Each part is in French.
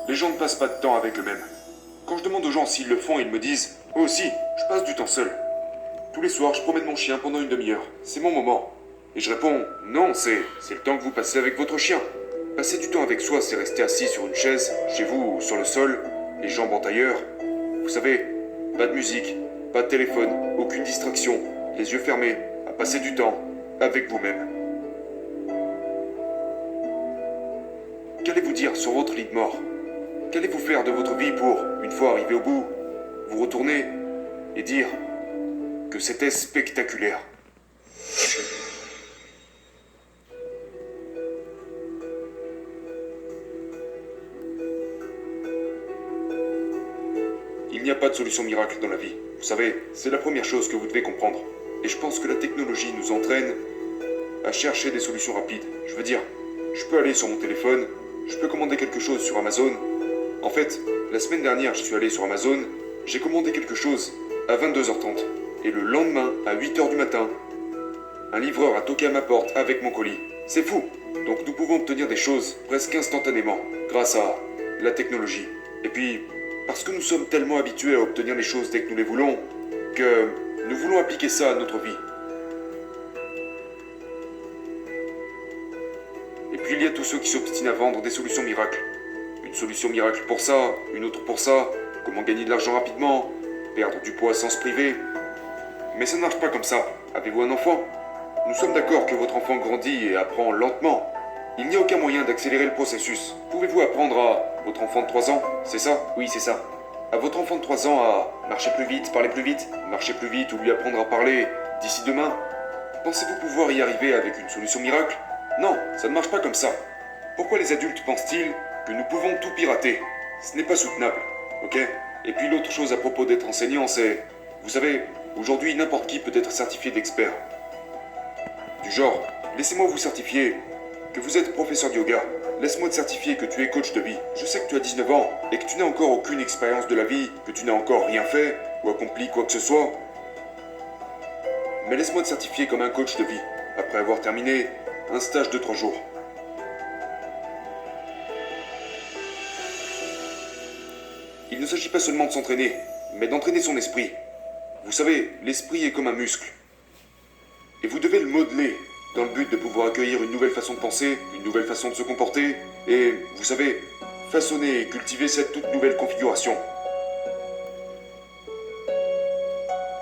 les gens ne passent pas de temps avec eux-mêmes. Quand je demande aux gens s'ils le font, ils me disent « Oh si, je passe du temps seul. Tous les soirs, je promène mon chien pendant une demi-heure. C'est mon moment. » Et je réponds « Non, c'est le temps que vous passez avec votre chien. Passer du temps avec soi, c'est rester assis sur une chaise, chez vous ou sur le sol, les jambes en tailleur. Vous savez, pas de musique, pas de téléphone, aucune distraction, les yeux fermés, à passer du temps avec vous-même. » Qu'allez-vous dire sur votre lit de mort? Qu'allez-vous faire de votre vie pour, une fois arrivé au bout, vous retourner et dire que c'était spectaculaire? Il n'y a pas de solution miracle dans la vie. Vous savez, c'est la première chose que vous devez comprendre. Et je pense que la technologie nous entraîne à chercher des solutions rapides. Je veux dire, je peux aller sur mon téléphone, je peux commander quelque chose sur Amazon. En fait, la semaine dernière, je suis allé sur Amazon, j'ai commandé quelque chose à 22h30. Et le lendemain, à 8h du matin, un livreur a toqué à ma porte avec mon colis. C'est fou! Donc nous pouvons obtenir des choses presque instantanément grâce à la technologie. Et puis, parce que nous sommes tellement habitués à obtenir les choses dès que nous les voulons, que nous voulons appliquer ça à notre vie. Et puis il y a tous ceux qui s'obstinent à vendre des solutions miracles. Une solution miracle pour ça, une autre pour ça, comment gagner de l'argent rapidement, perdre du poids sans se priver. Mais ça ne marche pas comme ça. Avez-vous un enfant? Nous sommes d'accord que votre enfant grandit et apprend lentement. Il n'y a aucun moyen d'accélérer le processus. Pouvez-vous apprendre à votre enfant de 3 ans, c'est ça? Oui, c'est ça. À votre enfant de 3 ans à marcher plus vite, parler plus vite, marcher plus vite ou lui apprendre à parler d'ici demain? Pensez-vous pouvoir y arriver avec une solution miracle? Non, ça ne marche pas comme ça. Pourquoi les adultes pensent-ils que nous pouvons tout pirater? Ce n'est pas soutenable, ok? Et puis l'autre chose à propos d'être enseignant, c'est... Vous savez, aujourd'hui n'importe qui peut être certifié d'expert. Du genre, laissez-moi vous certifier que vous êtes professeur de yoga. Laisse-moi te certifier que tu es coach de vie. Je sais que tu as 19 ans et que tu n'as encore aucune expérience de la vie, que tu n'as encore rien fait ou accompli quoi que ce soit. Mais laisse-moi te certifier comme un coach de vie, après avoir terminé un stage de 3 jours. Il ne s'agit pas seulement de s'entraîner, mais d'entraîner son esprit. Vous savez, l'esprit est comme un muscle. Et vous devez le modeler dans le but de pouvoir accueillir une nouvelle façon de penser, une nouvelle façon de se comporter, et, vous savez, façonner et cultiver cette toute nouvelle configuration.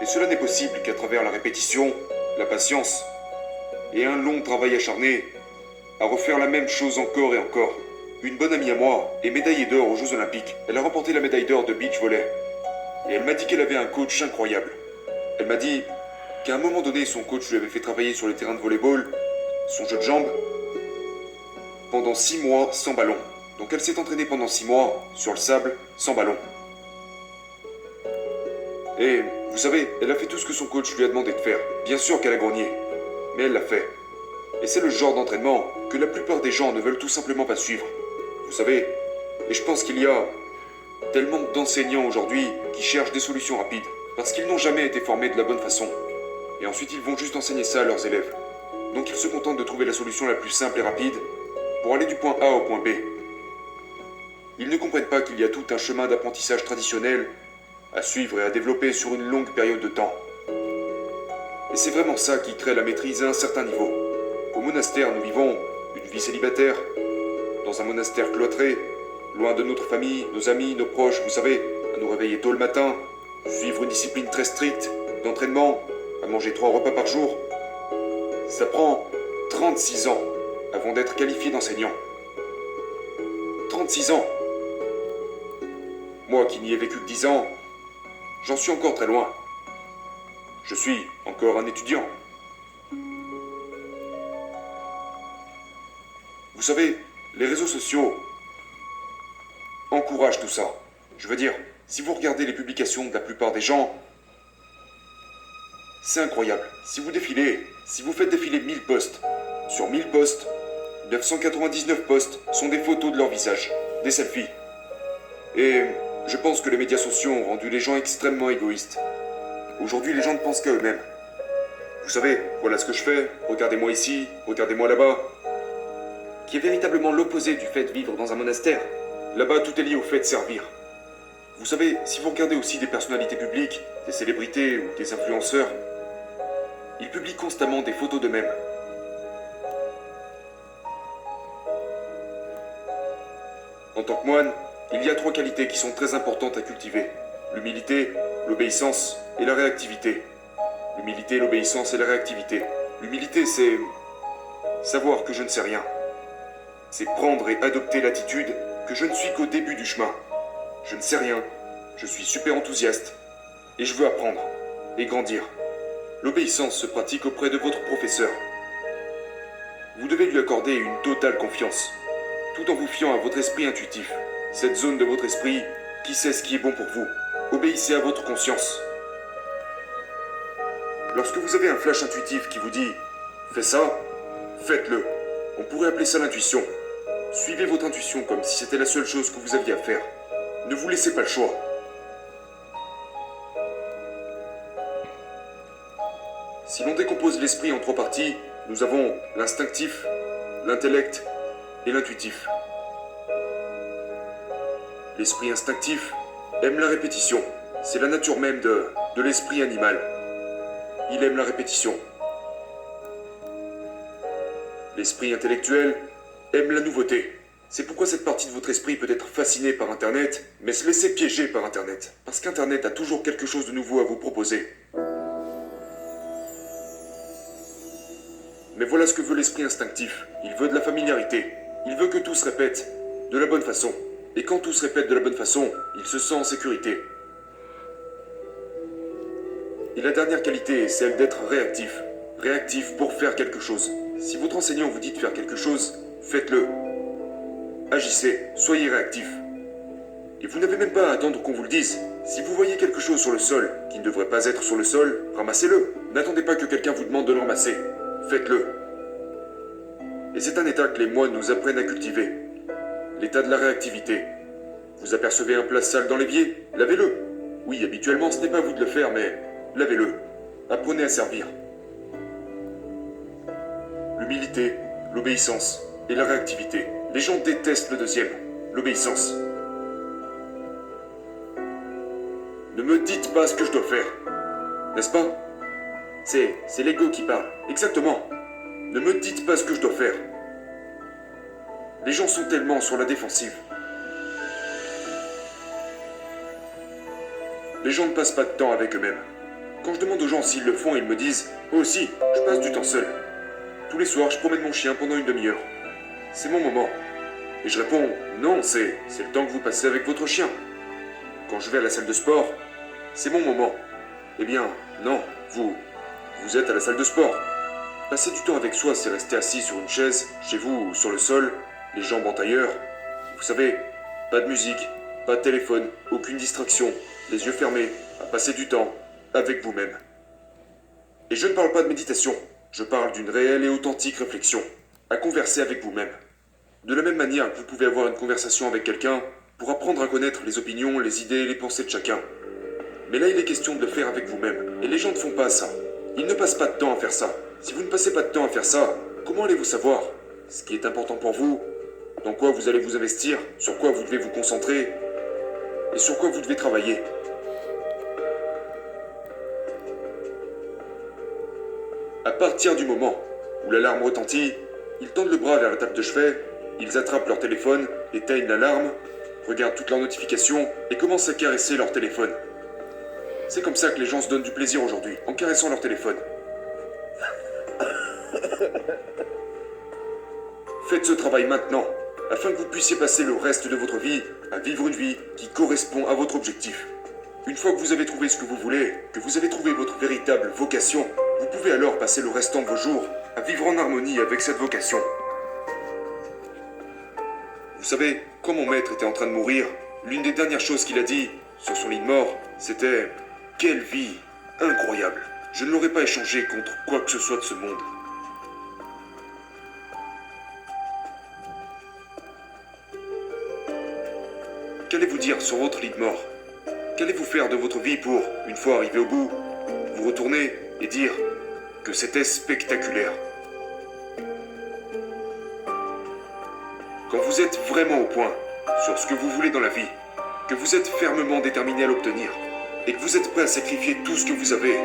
Et cela n'est possible qu'à travers la répétition, la patience, et un long travail acharné à refaire la même chose encore et encore. Une bonne amie à moi est médaillée d'or aux Jeux Olympiques. Elle a remporté la médaille d'or de beach volley. Et elle m'a dit qu'elle avait un coach incroyable. Elle m'a dit qu'à un moment donné, son coach lui avait fait travailler sur les terrains de volleyball, son jeu de jambes, pendant 6 mois sans ballon. Donc elle s'est entraînée pendant 6 mois sur le sable, sans ballon. Et vous savez, elle a fait tout ce que son coach lui a demandé de faire. Bien sûr qu'elle a grogné, mais elle l'a fait. Et c'est le genre d'entraînement que la plupart des gens ne veulent tout simplement pas suivre. Vous savez, et je pense qu'il y a tellement d'enseignants aujourd'hui qui cherchent des solutions rapides, parce qu'ils n'ont jamais été formés de la bonne façon. Et ensuite ils vont juste enseigner ça à leurs élèves. Donc ils se contentent de trouver la solution la plus simple et rapide pour aller du point A au point B. Ils ne comprennent pas qu'il y a tout un chemin d'apprentissage traditionnel à suivre et à développer sur une longue période de temps. Et c'est vraiment ça qui crée la maîtrise à un certain niveau. Au monastère, nous vivons une vie célibataire, dans un monastère cloîtré, loin de notre famille, nos amis, nos proches, vous savez, à nous réveiller tôt le matin, suivre une discipline très stricte, d'entraînement, à manger 3 repas par jour. Ça prend 36 ans avant d'être qualifié d'enseignant. 36 ans. Moi qui n'y ai vécu que 10 ans, j'en suis encore très loin. Je suis encore un étudiant. Vous savez, les réseaux sociaux encouragent tout ça. Je veux dire, si vous regardez les publications de la plupart des gens, c'est incroyable. Si vous défilez, si vous faites défiler 1000 posts, sur 1000 posts, 999 posts sont des photos de leur visage, des selfies. Et je pense que les médias sociaux ont rendu les gens extrêmement égoïstes. Aujourd'hui, les gens ne pensent qu'à eux-mêmes. Vous savez, voilà ce que je fais, regardez-moi ici, regardez-moi là-bas. Qui est véritablement l'opposé du fait de vivre dans un monastère. Là-bas, tout est lié au fait de servir. Vous savez, si vous regardez aussi des personnalités publiques, des célébrités ou des influenceurs, ils publient constamment des photos d'eux-mêmes. En tant que moine, il y a 3 qualités qui sont très importantes à cultiver. L'humilité, l'obéissance et la réactivité. L'humilité, l'obéissance et la réactivité. L'humilité, c'est savoir que je ne sais rien. C'est prendre et adopter l'attitude que je ne suis qu'au début du chemin. Je ne sais rien, je suis super enthousiaste, et je veux apprendre, et grandir. L'obéissance se pratique auprès de votre professeur. Vous devez lui accorder une totale confiance, tout en vous fiant à votre esprit intuitif, cette zone de votre esprit qui sait ce qui est bon pour vous. Obéissez à votre conscience. Lorsque vous avez un flash intuitif qui vous dit « Fais ça », faites-le. On pourrait appeler ça l'intuition. Suivez votre intuition comme si c'était la seule chose que vous aviez à faire. Ne vous laissez pas le choix. Si l'on décompose l'esprit en 3 parties, nous avons l'instinctif, l'intellect et l'intuitif. L'esprit instinctif aime la répétition. C'est la nature même de l'esprit animal. Il aime la répétition. L'esprit intellectuel aime la nouveauté. C'est pourquoi cette partie de votre esprit peut être fascinée par Internet, mais se laisser piéger par Internet. Parce qu'Internet a toujours quelque chose de nouveau à vous proposer. Mais voilà ce que veut l'esprit instinctif. Il veut de la familiarité. Il veut que tout se répète de la bonne façon. Et quand tout se répète de la bonne façon, il se sent en sécurité. Et la dernière qualité est celle d'être réactif. Réactif pour faire quelque chose. Si votre enseignant vous dit de faire quelque chose, faites-le. Agissez, soyez réactif. Et vous n'avez même pas à attendre qu'on vous le dise. Si vous voyez quelque chose sur le sol qui ne devrait pas être sur le sol, ramassez-le. N'attendez pas que quelqu'un vous demande de le ramasser. Faites-le. Et c'est un état que les moines nous apprennent à cultiver. L'état de la réactivité. Vous apercevez un plat sale dans l'évier, lavez-le. Oui, habituellement ce n'est pas à vous de le faire, mais lavez-le. Apprenez à servir. L'humilité, l'obéissance et la réactivité. Les gens détestent le deuxième, l'obéissance. Ne me dites pas ce que je dois faire. N'est-ce pas? C'est l'ego qui parle. Exactement. Ne me dites pas ce que je dois faire. Les gens sont tellement sur la défensive. Les gens ne passent pas de temps avec eux-mêmes. Quand je demande aux gens s'ils le font, ils me disent « Moi aussi, je passe du temps seul. Tous les soirs, je promène mon chien pendant une demi-heure. C'est mon moment. » Et je réponds « Non, c'est le temps que vous passez avec votre chien. Quand je vais à la salle de sport, c'est mon moment. » Eh bien, non, vous êtes à la salle de sport. Passer du temps avec soi, c'est rester assis sur une chaise, chez vous ou sur le sol, les jambes en tailleur. Vous savez, pas de musique, pas de téléphone, aucune distraction, les yeux fermés, à passer du temps avec vous-même. Et je ne parle pas de méditation, je parle d'une réelle et authentique réflexion, à converser avec vous-même. De la même manière que vous pouvez avoir une conversation avec quelqu'un pour apprendre à connaître les opinions, les idées et les pensées de chacun. Mais là, il est question de le faire avec vous-même, et les gens ne font pas ça. Ils ne passent pas de temps à faire ça. Si vous ne passez pas de temps à faire ça, comment allez-vous savoir ce qui est important pour vous, dans quoi vous allez vous investir, sur quoi vous devez vous concentrer, et sur quoi vous devez travailler? À partir du moment où l'alarme retentit, ils tendent le bras vers la table de chevet, ils attrapent leur téléphone, éteignent l'alarme, regardent toutes leurs notifications et commencent à caresser leur téléphone. C'est comme ça que les gens se donnent du plaisir aujourd'hui, en caressant leur téléphone. Faites ce travail maintenant, afin que vous puissiez passer le reste de votre vie à vivre une vie qui correspond à votre objectif. Une fois que vous avez trouvé ce que vous voulez, que vous avez trouvé votre véritable vocation, vous pouvez alors passer le restant de vos jours à vivre en harmonie avec cette vocation. Vous savez, quand mon maître était en train de mourir, l'une des dernières choses qu'il a dit sur son lit de mort, c'était « Quelle vie incroyable! Je ne l'aurais pas échangé contre quoi que ce soit de ce monde. » Qu'allez-vous dire sur votre lit de mort? Qu'allez-vous faire de votre vie pour, une fois arrivé au bout, vous retourner et dire que c'était spectaculaire? Quand vous êtes vraiment au point, sur ce que vous voulez dans la vie, que vous êtes fermement déterminé à l'obtenir, et que vous êtes prêt à sacrifier tout ce que vous avez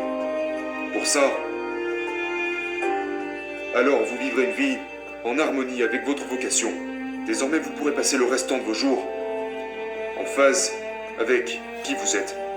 pour ça, alors vous vivrez une vie en harmonie avec votre vocation. Désormais, vous pourrez passer le restant de vos jours en phase avec qui vous êtes.